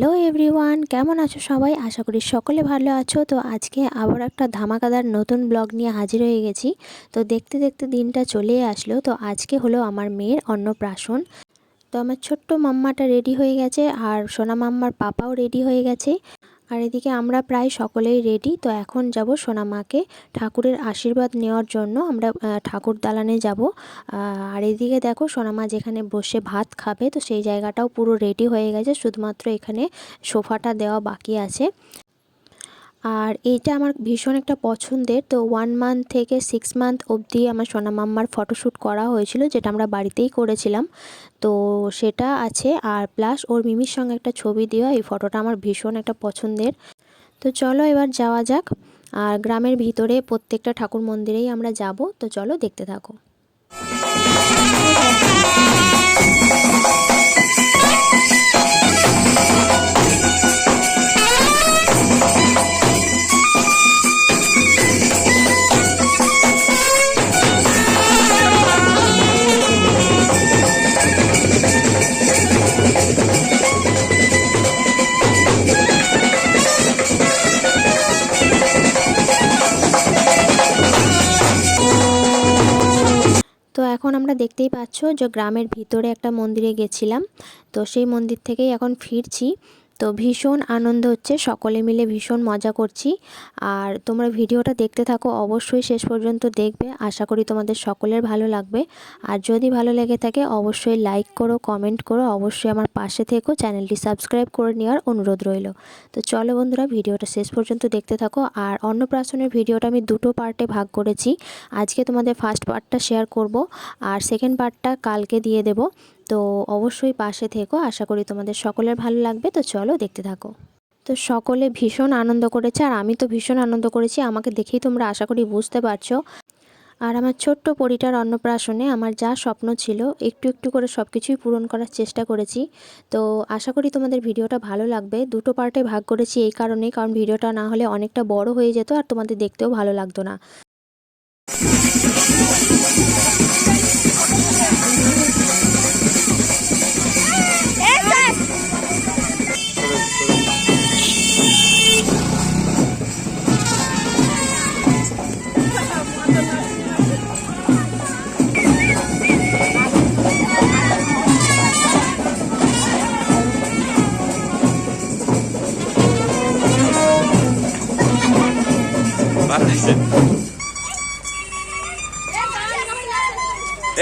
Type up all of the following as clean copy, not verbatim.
Hello everyone, কেমন আছো সবাই? আশা করি সকলে ভালো আছো। তো আজকে আবার একটা ধামাকাদার নতুন ব্লগ নিয়ে হাজির হয়ে গেছি। তো দেখতে দেখতে দিনটা চলে আসলো। তো আজকে হলো আমার মেয়ের অন্নপ্রাশন। তো আমার ছোট্ট মাম্মাটা রেডি হয়ে গেছে, আর সোনা মাম্মার পাপাও রেডি হয়ে গেছে, আর এদিকে আমরা প্রায় সকলেই রেডি। তো এখন যাব সোনা মাকে ঠাকুরের আশীর্বাদ নেওয়ার জন্য। আমরা ঠাকুর দালানে যাব। আর এদিকে দেখো সোনা মা যেখানে বসে ভাত খাবে, তো সেই জায়গাটাও পুরো রেডি হয়ে গেছে, শুধুমাত্র এখানে সোফাটা দেওয়া বাকি আছে। আর এইটা আমার ভীষণ একটা পছন্দের। তো 1 মান্থ থেকে 6 মান্থ অবধি আমার সোনা মাম্মার ফটোশ্যুট করা হয়েছিল, যেটা আমরা বাড়িতেই করেছিলাম। তো সেটা আছে, আর প্লাস ওর মিমির সঙ্গে একটা ছবি দেওয়া। এই ফটোটা আমার ভীষণ একটা পছন্দের। তো চলো এবার যাওয়া যাক। আর গ্রামের ভিতরে প্রত্যেকটা ঠাকুর মন্দিরেই আমরা যাব। তো চলো দেখতে থাকো। তো এখন আমরা দেখতেই পাচ্ছ যে গ্রামের ভিতরে একটা মন্দিরে গেছিলাম। তো সেই মন্দির থেকেই এখন ফিরছি। তো ভীষণ আনন্দ হচ্ছে, সকলে মিলে ভীষণ মজা করছি। আর তোমরা ভিডিওটা দেখতে থাকো, অবশ্যই শেষ পর্যন্ত দেখবে। আশা করি তোমাদের সকলের ভালো লাগবে। আর যদি ভালো লেগে থাকে অবশ্যই লাইক করো, কমেন্ট করো, অবশ্যই আমার পাশে থেকো, চ্যানেলটি সাবস্ক্রাইব করে নেওয়ার অনুরোধ রইল। তো চলো বন্ধুরা, ভিডিওটা শেষ পর্যন্ত দেখতে থাকো। আর অন্নপ্রাশনের ভিডিওটা আমি দুটো পার্টে ভাগ করেছি। আজকে তোমাদের ফার্স্ট পার্টটা শেয়ার করব, আর সেকেন্ড পার্টটা কালকে দিয়ে দেব। তো অবশ্যই পাশে থেকো, আশা করি তোমাদের সকলের ভালো লাগবে। তো চলো দেখতে থাকো। তো সকলে ভীষণ আনন্দ করেছে, আর আমি তো ভীষণ আনন্দ করেছি। আমাকে দেখেই তোমরা আশা করি বুঝতে পারছো। আর আমার ছোট্ট পরিটার অন্নপ্রাশনে আমার যা স্বপ্ন ছিল, একটু একটু করে সব কিছুই পূরণ করার চেষ্টা করেছি। তো আশা করি তোমাদের ভিডিওটা ভালো লাগবে। দুটো পার্টে ভাগ করেছি এই কারণেই, কারণ ভিডিওটা না হলে অনেকটা বড় হয়ে যেত, আর তোমাদের দেখতেও ভালো লাগতো না।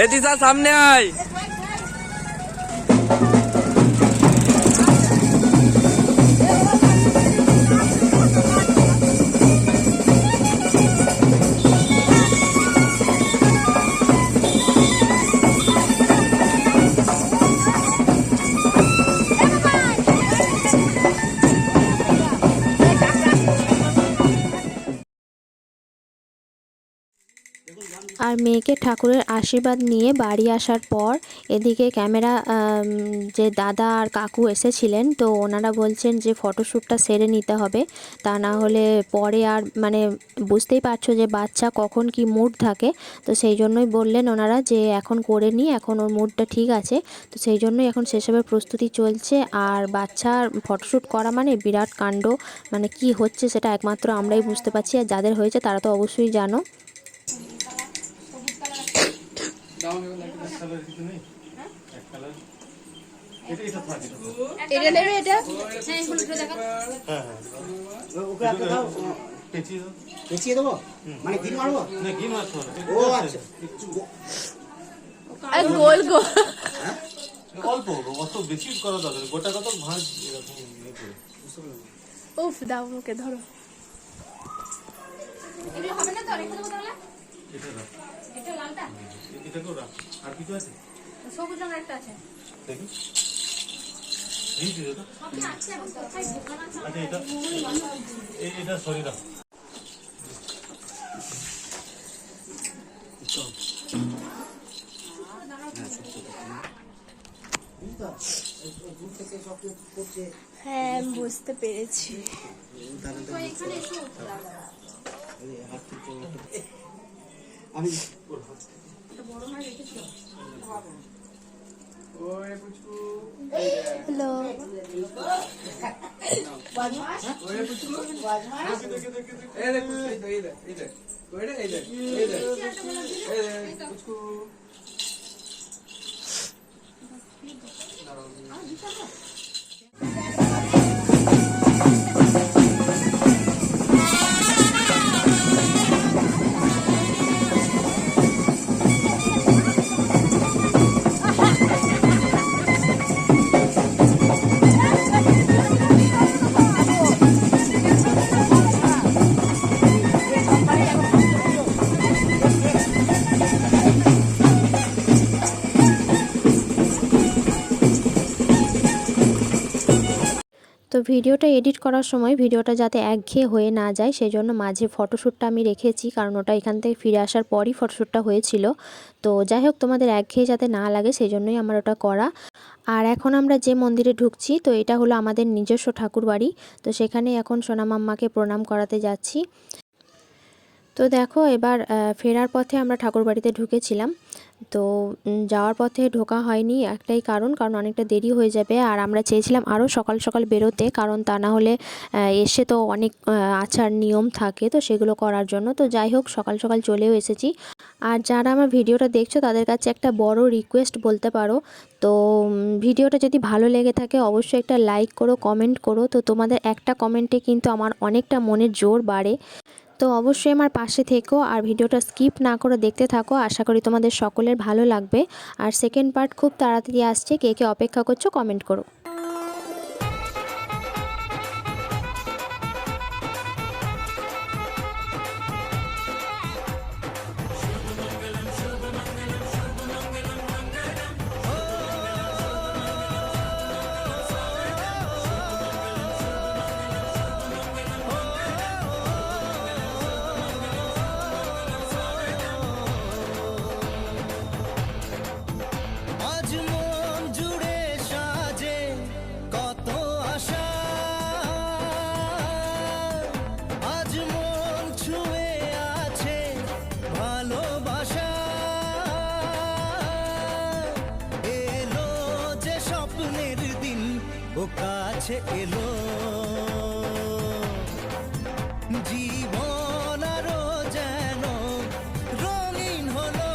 ए दिशा सामने आए। আর মেয়েকে ঠাকুরের আশীর্বাদ নিয়ে বাড়ি আসার পর এদিকে ক্যামেরা যে দাদা আর কাকু এসেছিলেন, তো ওনারা বলছেন যে ফটোশ্যুটটা সেরে নিতে হবে, তা না হলে পরে আর মানে বুঝতেই পারছো যে বাচ্চা কখন কি মুড থাকে। তো সেই জন্যই বললেন ওনারা যে এখন করে নিই, এখন ওর মুডটা ঠিক আছে। তো সেই জন্যই এখন সেসবের প্রস্তুতি চলছে। আর বাচ্চার ফটোশ্যুট করা মানে বিরাট কাণ্ড, মানে কি হচ্ছে সেটা একমাত্র আমরাই বুঝতে পারছি, আর যাদের হয়েছে তারা তো অবশ্যই জানো। এটা নেবে, এটা হ্যাঁ হলুদটা দেখা। হ্যাঁ ওকে একটা দাও, পেঁচিয়ে দেবো, মানে ঘি মারবো না, ঘি মারছো না। ও আচ্ছা, আর গোল গোল অল্প অত বেশি করা দরকার, গোটা কত ভাঁজ এরকম উফ দাও ওকে ধরো। এটা হবে না তো, রেখে দেবো তাহলে। এটা রাখ, এটা লালটা, এটা কো রাখ। আর কিছু আছে? সবুজ রঙের একটা আছে, দেখি এই দিও তো। সবই আছে, এখন কোথায় দোকান আছে? আচ্ছা এটা সরি রাখ। হ্যাঁ বুঝতে পেরেছি। আমি হ্যালো তো ভিডিওটা এডিট করার সময় ভিডিওটা যাতে একঘেয়ে হয়ে না যায় সেই জন্য মাঝে ফটোশ্যুটটা আমি রেখেছি, কারণ ওটা এখান থেকে ফিরে আসার পরই ফটোশ্যুটটা হয়েছিল। তো যাই হোক, তোমাদের একঘেয়ে যাতে না লাগে সেই জন্যই আমার ওটা করা। আর এখন আমরা যে মন্দিরে ঢুকছি, তো এটা হলো আমাদের নিজস্ব ঠাকুর বাড়ি। তো সেখানে এখন সোনা মাম্মাকে প্রণাম করাতে যাচ্ছি। তো দেখো, এবার ফেরার পথে আমরা ঠাকুর বাড়িতে ঢুকেছিলাম। তো যাওয়ার পথে ঢোকা হয়নি একটাই কারণ অনেকটা দেরি হয়ে যাবে, আর আমরা চেয়েছিলাম আরও সকাল সকাল বেরোতে, কারণ তা না হলে এসে তো অনেক আচার নিয়ম থাকে, তো সেগুলো করার জন্য। তো যাই হোক, সকাল সকাল চলেও এসেছি। আর যারা আমার ভিডিওটা দেখছো তাদের কাছে একটা বড় রিকোয়েস্ট বলতে পারো। তো ভিডিওটা যদি ভালো লেগে থাকে অবশ্যই একটা লাইক করো, কমেন্ট করো। তো তোমাদের একটা কমেন্টে কিন্তু আমার অনেকটা মনের জোর বাড়ে। তো অবশ্যই আমার পাশে থেকো আর ভিডিওটা স্কিপ না করে দেখতে থাকো। আশা করি তোমাদের সকলের ভালো লাগবে। আর সেকেন্ড পার্ট খুব তাড়াতাড়ি আসছে, কে কে অপেক্ষা করছো কমেন্ট করো। আজ মন জুড়ে সাজে কত আশা, আজ মন ছুঁয়ে আছে ভালোবাসা, এলো যে স্বপ্নের দিন ও কাছে এলো, জীবন আরো যেন রঙিন হলো।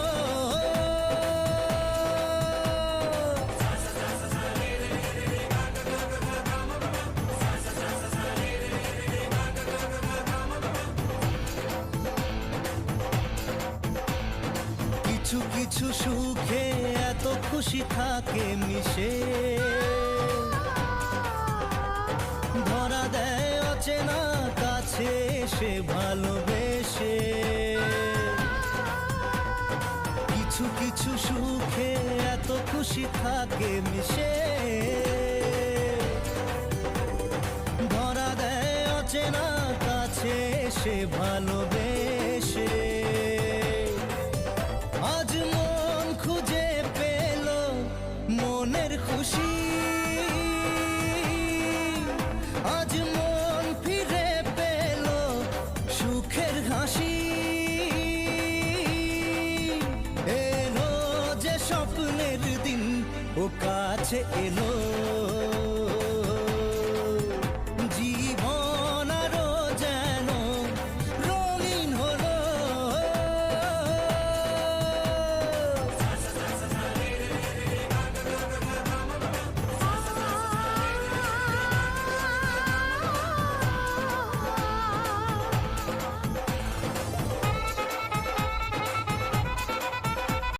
কিছু কিছু সুখে এত খুশি থাকে মিশে, ধরা দেয় অচেনা কাছে সে ভালোবেসে। কিছু কিছু সুখে এত খুশি থাকে মিশে, ধরা দেয় অচেনা কাছে সে ভালোবেসে। আজ মন খুঁজে পেল মনের খুশি, আজ মন ফিরে পেল সুখের হাসি, এলো যে স্বপ্নের দিন ও কাছে এলো।